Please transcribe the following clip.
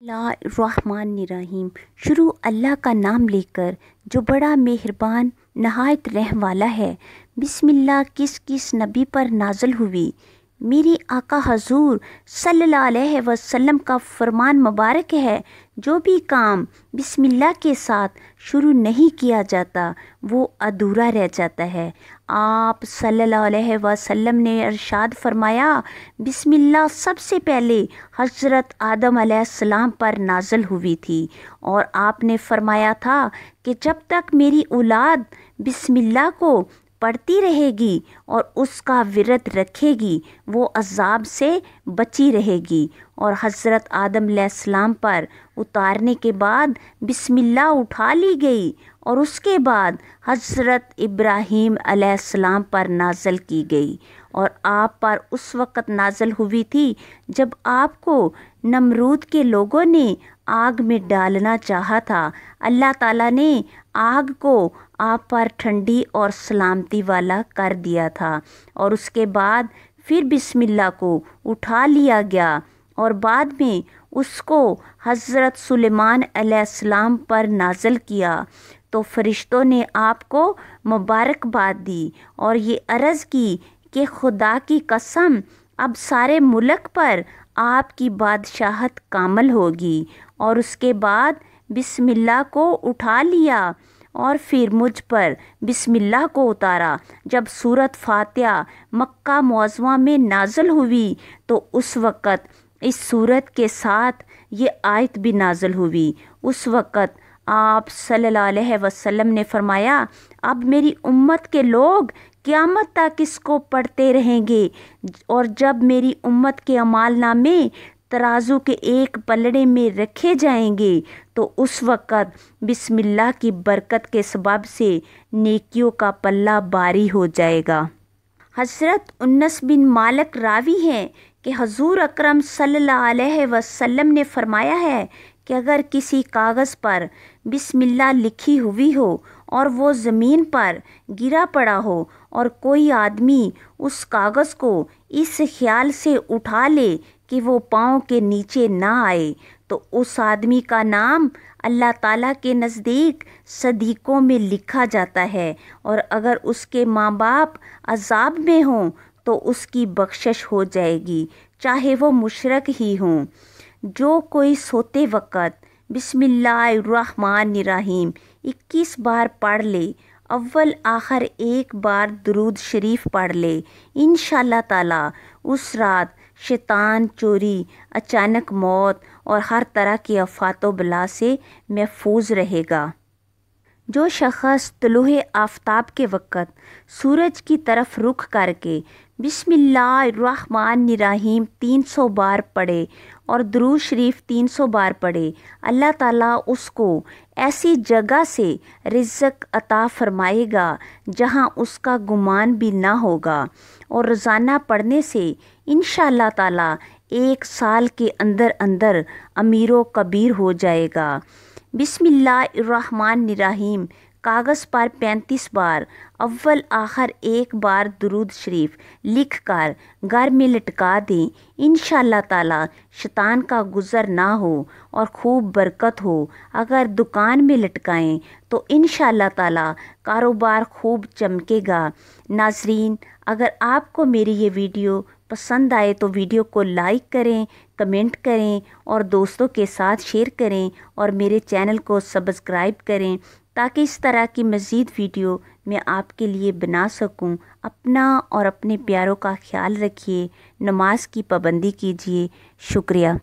बिस्मिल्लाहिर्रहमानिर्रहीम। शुरू अल्लाह का नाम लेकर जो बड़ा मेहरबान नहायत रहम वाला है। बिस्मिल्लाह किस किस नबी पर नाज़िल हुई। मेरे आका हजूर सल्लल्लाहु अलैहि वसल्लम का फरमान मुबारक है, जो भी काम बिस्मिल्लाह के साथ शुरू नहीं किया जाता वो अधूरा रह जाता है। आप सल्लल्लाहु अलैहि वसल्लम ने इरशाद फरमाया, बिस्मिल्लाह सबसे पहले हज़रत आदम अलैहिस्सलाम पर नाज़िल हुई थी और आपने फरमाया था कि जब तक मेरी औलाद बिस्मिल्लाह को पढ़ती रहेगी और उसका विरत रखेगी वो अज़ाब से बची रहेगी। और हज़रत आदम अलैहिस्सलाम पर उतारने के बाद बिस्मिल्लाह उठा ली गई और उसके बाद हज़रत इब्राहीम अलैहिस्सलाम पर नाज़िल की गई और आप पर उस वक़्त नाज़िल हुई थी जब आपको नमरूद के लोगों ने आग में डालना चाहा था। अल्लाह ताला ने आग को आप पर ठंडी और सलामती वाला कर दिया था और उसके बाद फिर बिस्मिल्लाह को उठा लिया गया और बाद में उसको हज़रत सुलेमान अलैहिस्सलाम पर नाज़िल किया तो फरिश्तों ने आपको मुबारकबाद दी और ये अर्ज़ की कि खुदा की कसम अब सारे मुल्क पर आपकी बादशाहत कामल होगी। और उसके बाद बिस्मिल्लाह को उठा लिया और फिर मुझ पर बिस्मिल्लाह को उतारा। जब सूरत फातिहा मक्का मुअज़्ज़मा में नाज़िल हुई तो उस वक़्त इस सूरत के साथ ये आयत भी नाज़िल हुई। उस वक़्त आप सल्लल्लाहु अलैहि वसल्लम ने फरमाया, अब मेरी उम्मत के लोग क़यामत तक इसको पढ़ते रहेंगे और जब मेरी उम्मत के अमाल नामे तराजू के एक पलड़े में रखे जाएंगे तो उस वक़्त बिस्मिल्लाह की बरकत के सबब से नेकियों का पल्ला भारी हो जाएगा। हज़रत उन्नस बिन मालिक रावी हैं कि हजूर अकरम सल्लल्लाहु अलैहि वसल्लम ने फरमाया है कि अगर किसी कागज़ पर बिस्मिल्लाह लिखी हुई हो और वो ज़मीन पर गिरा पड़ा हो और कोई आदमी उस कागज़ को इस ख्याल से उठा ले कि वो पाँव के नीचे ना आए तो उस आदमी का नाम अल्लाह ताला के नज़दीक सदीक़ों में लिखा जाता है और अगर उसके माँ बाप अज़ाब में हों तो उसकी बख्शिश हो जाएगी, चाहे वो मुशरक ही हों। जो कोई सोते वक़्त बिस्मिल्लाहिर्रहमानिर्रहीम 21 बार पढ़ ले, अव्वल आखिर एक बार दुरूद शरीफ पढ़ ले, इंशाअल्लाह ताला उस रात शैतान, चोरी, अचानक मौत और हर तरह की आफ़ात व बला से महफूज रहेगा। जो शख़्स तुलूए आफ्ताब के वक़्त सूरज की तरफ रुख करके बिस्मिल्लाहिर्रहमानिर्रहीम 300 बार पढ़े और दुरूद शरीफ 300 बार पढ़े, अल्लाह ताला उसको ऐसी जगह से रिज़्क़ अता फरमाएगा जहां उसका गुमान भी ना होगा और रोज़ाना पढ़ने से इंशाअल्लाह ताला 1 साल के अंदर अंदर अमीरो कबीर हो जाएगा। बिस्मिल्लाहिर्रहमानिर्रहीम कागज़ पर 35 बार अव्वल आखिर एक बार दुरूद शरीफ लिख कर घर में लटका दें, इंशाअल्लाह ताला शैतान का गुज़र ना हो और खूब बरकत हो। अगर दुकान में लटकाएं तो इंशाअल्लाह ताला कारोबार खूब चमकेगा। नाज़रीन, अगर आपको मेरी ये वीडियो पसंद आए तो वीडियो को लाइक करें, कमेंट करें और दोस्तों के साथ शेयर करें और मेरे चैनल को सब्सक्राइब करें ताकि इस तरह की मज़ीद वीडियो मैं आपके लिए बना सकूं। अपना और अपने प्यारों का ख्याल रखिए। नमाज की पाबंदी कीजिए। शुक्रिया।